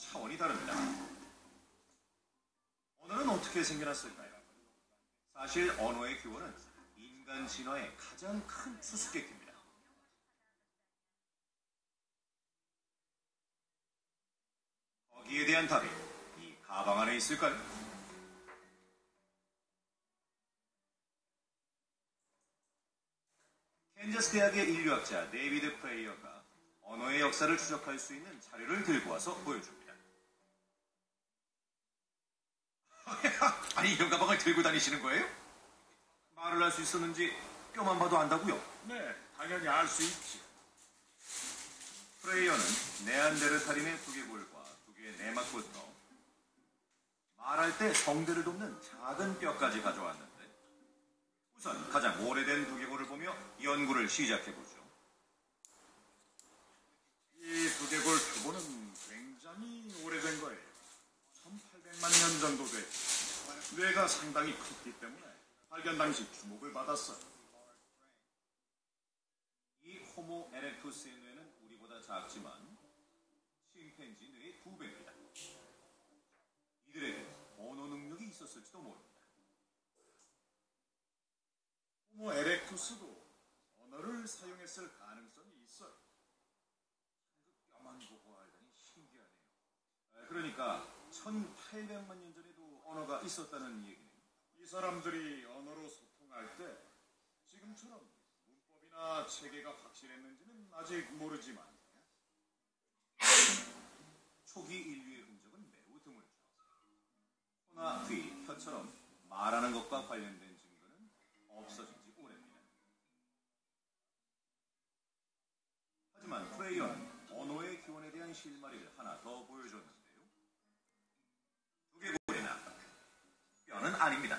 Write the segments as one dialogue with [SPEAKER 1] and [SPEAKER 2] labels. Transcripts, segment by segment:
[SPEAKER 1] 차원이 다릅니다. 언어는 어떻게 생겨났을까요? 사실 언어의 기원은 인간 진화의 가장 큰 수수께끼입니다. 거기에 대한 답이 이 가방 안에 있을까요? 캔자스 대학의 인류학자 데이비드 프레이어가 언어의 역사를 추적할 수 있는 자료를 들고 와서 보여줍니다. 아니, 이런 가방을 들고 다니시는 거예요? 말을 할 수 있었는지 뼈만 봐도 안다고요?
[SPEAKER 2] 네, 당연히 알 수 있지.
[SPEAKER 1] 프레이어는 네안데르탈인의 두개골과 두 개의 내막부터 말할 때 성대를 돕는 작은 뼈까지 가져왔는데 우선 가장 오래된 두개골을 보며 연구를 시작해보죠.
[SPEAKER 2] 이 두개골 표본은 굉장히 오래된 거예요. 1800만 년 정도 됐죠. 뇌가 상당히 컸기 때문에 발견 당시 주목을 받았어요.
[SPEAKER 1] 이 호모 에렉투스의 뇌는 우리보다 작지만 침팬지 뇌의 2배입니다. 이들에게 언어 능력이 있었을지도 모릅니다.
[SPEAKER 2] 호모 에렉투스도 언어를 사용했을 가능성이 있어요.
[SPEAKER 1] 뼈만 보고 알다니 신기하네요. 그러니까 1800만 년 전에도 언어가 있었다는 얘기네요.
[SPEAKER 2] 이 사람들이 언어로 소통할 때 지금처럼 문법이나 체계가 확실했는지는 아직 모르지만
[SPEAKER 1] 초기 인류의 흔적은 매우 드물죠. 코나 귀, 혀처럼 말하는 것과 관련된 증거는 없어진 지 오래입니다. 하지만 프레이어는 언어의 기원에 대한 실마리를 하나 더 보여줬는데요. 두개골이나 뼈는 아닙니다.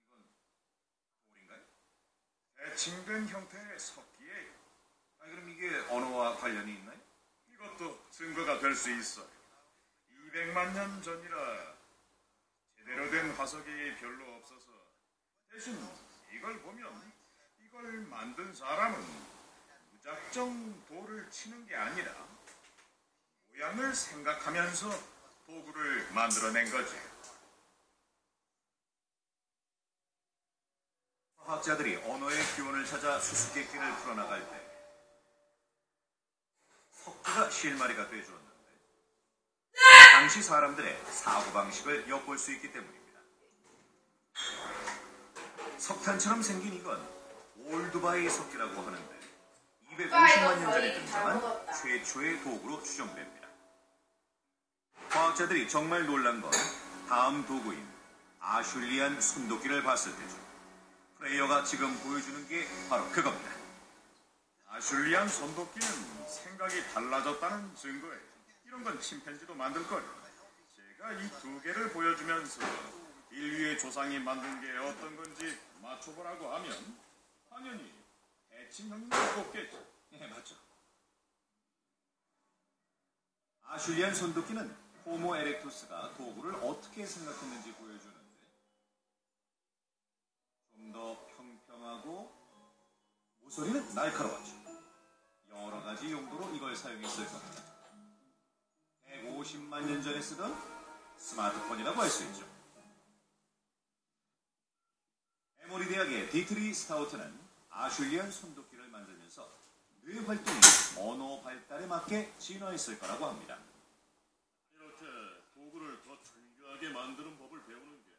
[SPEAKER 1] 이건 돌인가요?
[SPEAKER 2] 대칭된 형태의 석기예요.
[SPEAKER 1] 그럼 이게 언어와 관련이 있나요?
[SPEAKER 2] 이것도 증거가 될 수 있어요. 200만 년 전이라 제대로 된 화석이 별로 없어서 대신 이걸 보면 이걸 만든 사람은 무작정 돌을 치는 게 아니라 모양을 생각하면서 도구를 만들어낸 거지.
[SPEAKER 1] 과학자들이 언어의 기원을 찾아 수수께끼를 풀어나갈 때 석기가 실마리가 되어주었는데 당시 사람들의 사고방식을 엿볼 수 있기 때문입니다. 석탄처럼 생긴 이건 올드바이 석기라고 하는데 250만 년 전에 등장한 최초의 도구로 추정됩니다. 과학자들이 정말 놀란 건 다음 도구인 아슐리안 손도끼를 봤을 때죠. 프레이어가 지금 보여주는 게 바로 그겁니다.
[SPEAKER 2] 아슐리안 손도끼는 생각이 달라졌다는 증거예요. 이런 건 침팬지도 만들 거예요. 제가 이 두 개를 보여주면서 인류의 조상이 만든 게 어떤 건지 맞춰보라고 하면 당연히 대칭형인 걸 꼽겠죠.
[SPEAKER 1] 네, 맞죠. 아슐리안 손도끼는 호모 에렉투스가 도구를 어떻게 생각했는지 보여주는데 좀 더 평평하고 모서리는 날카로웠죠. 여러 가지 용도로 이걸 사용했을 겁니다. 150만 년 전에 쓰던 스마트폰이라고 할 수 있죠. 에모리 대학의 디트리 스타우트는 아슐리안 손도끼를 만들면서 뇌 활동이 언어 발달에 맞게 진화했을 거라고 합니다.
[SPEAKER 2] 이렇게 도구를 더 정교하게 만드는 법을 배우는 게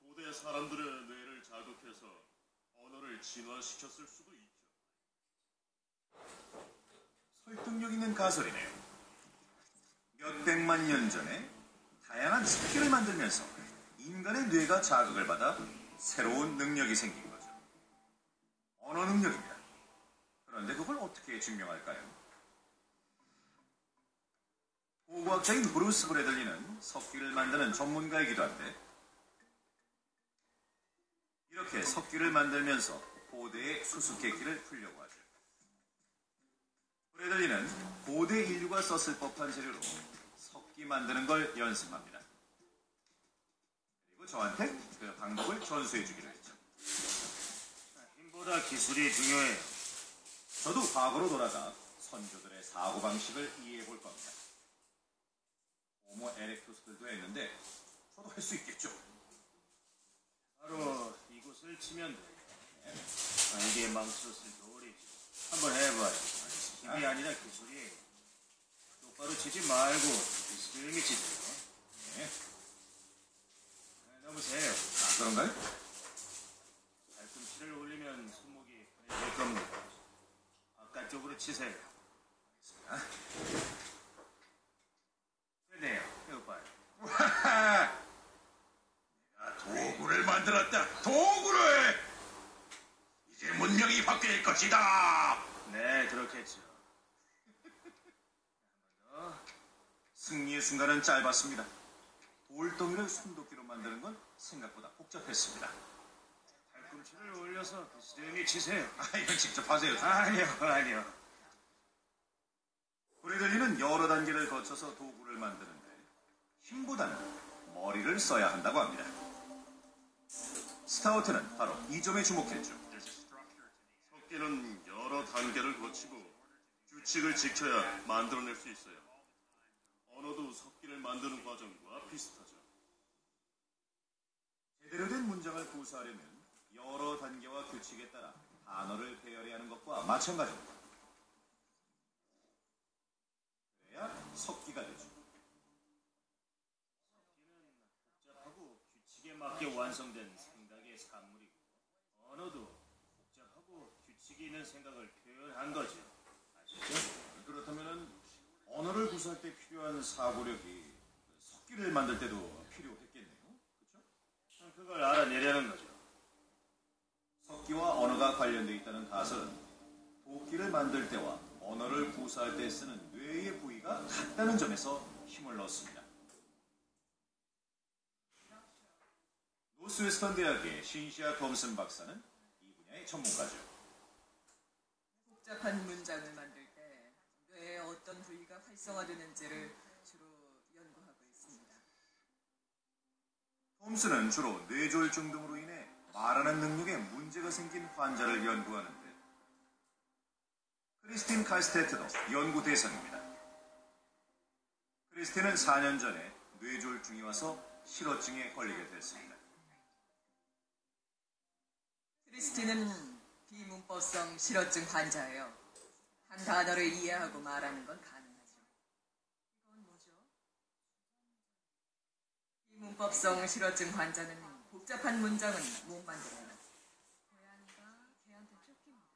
[SPEAKER 2] 고대 사람들의 뇌를 자극해서 언어를 진화시켰을 수도 있죠.
[SPEAKER 1] 설득력 있는 가설이네요. 몇백만 년 전에 다양한 석기를 만들면서 인간의 뇌가 자극을 받아 새로운 능력이 생긴 거죠. 언어 능력입니다. 그런데 그걸 어떻게 증명할까요? 고고학자인 브루스 브래들리는 석기를 만드는 전문가이기도 한데 이렇게 석기를 만들면서 고대의 수수께끼를 풀려고 하죠. 브래들리는 고대 인류가 썼을 법한 재료로 석기 만드는 걸 연습합니다. 그리고 저한테 그 방법을 전수해 주기로 했죠.
[SPEAKER 2] 힘보다 기술이 중요해요.
[SPEAKER 1] 저도 과거로 돌아가 선조들의 사고방식을 이해해 볼 겁니다. 호모 에렉투스들도 했는데 저도 할 수 있겠죠.
[SPEAKER 3] 바로 이곳을 치면 돼. 이게 망쳤을 돌이지. 한번 해봐요. 힘이 아니라 기술이에요. 똑바로 치지 말고 조용히 치세요.
[SPEAKER 1] 네.
[SPEAKER 3] 넘으세요.
[SPEAKER 1] 그런가요?
[SPEAKER 3] 발꿈치를 올리면 손목이 될 겁니다. 바깥쪽으로 치세요. 그래요. 해봐요.
[SPEAKER 4] 내가 도구를 만들었다. 도구를! 이제 문명이 바뀔 것이다.
[SPEAKER 3] 네, 그렇겠죠.
[SPEAKER 1] 승리의 순간은 짧았습니다. 돌덩이를 손도끼로 만드는 건 생각보다 복잡했습니다.
[SPEAKER 3] 발꿈치를 올려서 조용히 치세요.
[SPEAKER 1] 이건 직접 하세요.
[SPEAKER 3] 아니요.
[SPEAKER 1] 브래들리는 여러 단계를 거쳐서 도구를 만드는데 힘보다는 머리를 써야 한다고 합니다. 스타우트는 바로 이 점에 주목했죠.
[SPEAKER 2] 석기는 여러 단계를 거치고 규칙을 지켜야 만들어낼 수 있어요. 언어도 석기를 만드는 과정과 비슷하죠.
[SPEAKER 1] 제대로 된 문장을 구사하려면 여러 단계와 규칙에 따라 단어를 배열해야 하는 것과 마찬가지입니다. 그래야 석기가 되죠.
[SPEAKER 3] 복잡하고 규칙에 맞게 완성된 생각의 산물이고 언어도 복잡하고 규칙이 있는 생각을 표현한 거죠. 아시죠?
[SPEAKER 1] 그렇다면 언어를 구사할 때 필요한 사고력이 석기를 만들 때도 필요했겠네요. 그렇죠?
[SPEAKER 3] 그걸 알아내려는 거죠.
[SPEAKER 1] 석기와 언어가 관련되어 있다는 가설은 도끼를 만들 때와 언어를 구사할 때 쓰는 뇌의 부위가 같다는 점에서 힘을 넣습니다. 노스웨스턴 대학의 신시아 톰슨 박사는 이 분야의 전문가죠.
[SPEAKER 5] 복잡한 문장을 만들 때 뇌의 어떤 부위가 활성화되는지를 주로 연구하고 있습니다.
[SPEAKER 1] 톰슨은 주로 뇌졸중 등으로 인해 말하는 능력에 문제가 생긴 환자를 연구하는데 크리스틴 칼스테트도 연구 대상입니다. 크리스틴은 4년 전에 뇌졸중이 와서 실어증에 걸리게 됐습니다.
[SPEAKER 5] 크리스티는 비문법성 실어증 환자예요. 한 단어를 이해하고 말하는 건 가능하죠. 이건 뭐죠? 비문법성 실어증 환자는 복잡한 문장은 못 만들어요. 고양이가 개한테 쫓깁니다.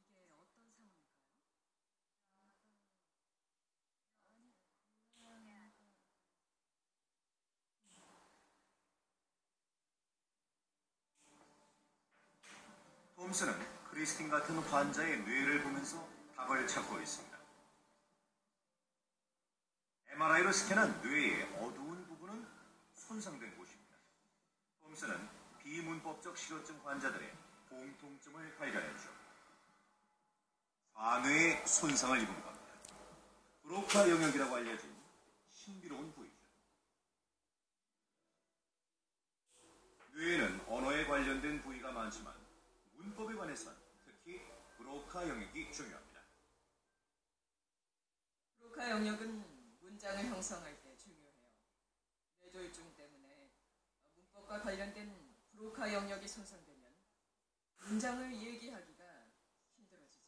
[SPEAKER 5] 이게 어떤 상황일까요?
[SPEAKER 1] 톰슨은 크리스틴 같은 환자의 뇌를 보면서 답을 찾고 있습니다. MRI로 스캔한 뇌의 어두운 부분은 손상된 곳입니다. 톰슨은 비문법적 실어증 환자들의 공통점을 발견했죠. 좌뇌에 손상을 입은 겁니다. 브로카 영역이라고 알려진 신비로운 부위죠. 뇌에는 언어에 관련된 부위가 많지만 문법에 관해서는 특히 브로카 영역이 중요합니다.
[SPEAKER 5] 브로카 영역은 문장을 형성할 때 중요해요. 뇌졸중 때문에 문법과 관련된 브로카 영역이 손상되면 문장을 얘기하기가 힘들어지죠.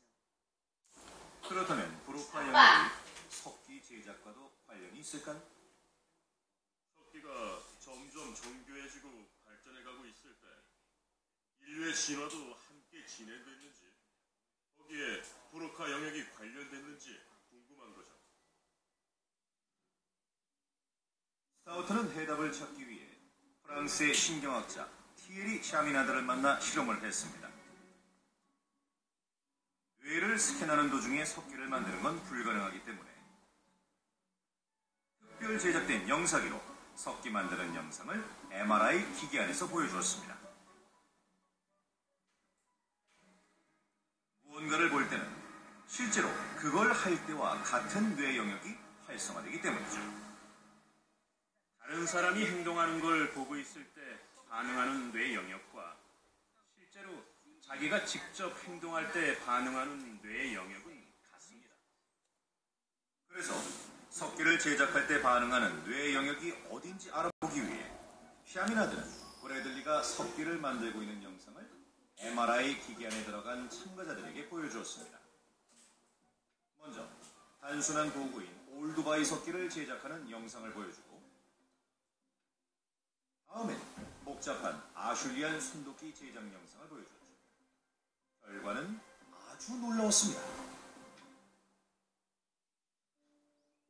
[SPEAKER 1] 그렇다면 브로카 영역이 석기 제작과도 관련이 있을까요?
[SPEAKER 2] 석기가 점점 정교해지고 발전해가고 있을 때 인류의 진화도 함께 진행됐는지 거기에 브로카 영역이 관련됐는지 궁금한 거죠.
[SPEAKER 1] 스타우트는 해답을 찾기 위해 프랑스의 신경학자 티에리 샤미나드를 만나 실험을 했습니다. 뇌를 스캔하는 도중에 석기를 만드는 건 불가능하기 때문에 특별 제작된 영상기로 석기 만드는 영상을 MRI 기기 안에서 보여주었습니다. 무언가를 볼 때는 실제로 그걸 할 때와 같은 뇌 영역이 활성화되기 때문이죠.
[SPEAKER 3] 다른 사람이 행동하는 걸 보고 있을 때 반응하는 뇌 영역과 실제로 자기가 직접 행동할 때 반응하는 뇌 영역은 같습니다.
[SPEAKER 1] 석기를 제작할 때 반응하는 뇌 영역이 어딘지 알아보기 위해 샤미나드는 브래들리가 석기를 만들고 있는 영상을 MRI 기기 안에 들어간 참가자들에게 보여주었습니다. 먼저 단순한 도구인 올드바이 석기를 제작하는 영상을 보여주고, 다음엔 복잡한 아슐리안 손도끼 제작 영상을 보여줬죠. 결과는 아주 놀라웠습니다.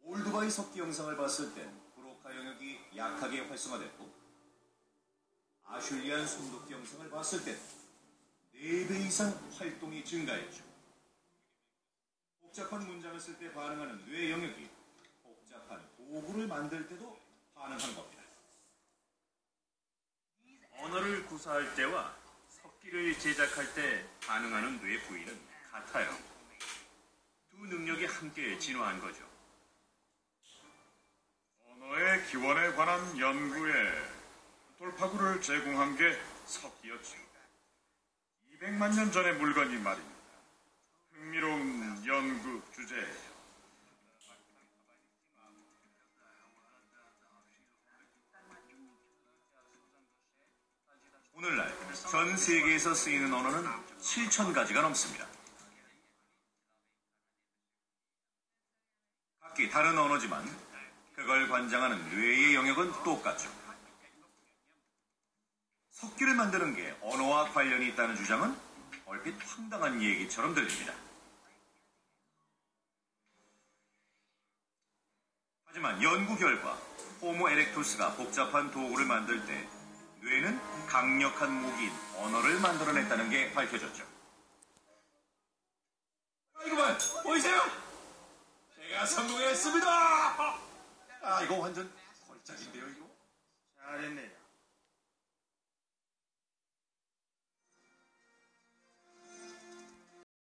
[SPEAKER 1] 올드바이 석기 영상을 봤을 땐 브로카 영역이 약하게 활성화됐고, 아슐리안 손도끼 영상을 봤을 땐 4배 이상 활동이 증가했죠. 복잡한 문장을 쓸 때 반응하는 뇌 영역이 복잡한 도구를 만들 때도 반응한 겁니다.
[SPEAKER 3] 언어를 구사할 때와 석기를 제작할 때 반응하는 뇌 부위는 같아요. 두 능력이 함께 진화한 거죠.
[SPEAKER 2] 언어의 기원에 관한 연구에 돌파구를 제공한 게 석기였죠. 200만 년 전의 물건이 말입니다. 흥미로운 연구 주제예요.
[SPEAKER 1] 오늘날 전 세계에서 쓰이는 언어는 7,000가지가 넘습니다. 각기 다른 언어지만 그걸 관장하는 뇌의 영역은 똑같죠. 석기를 만드는 게 언어와 관련이 있다는 주장은 얼핏 황당한 얘기처럼 들립니다. 하지만 연구 결과 호모 에렉투스가 복잡한 도구를 만들 때 뇌는 강력한 무기인 언어를 만들어냈다는 게 밝혀졌죠. 이거만 보이세요? 제가 성공했습니다. 이거 완전 걸작인데요, 이거.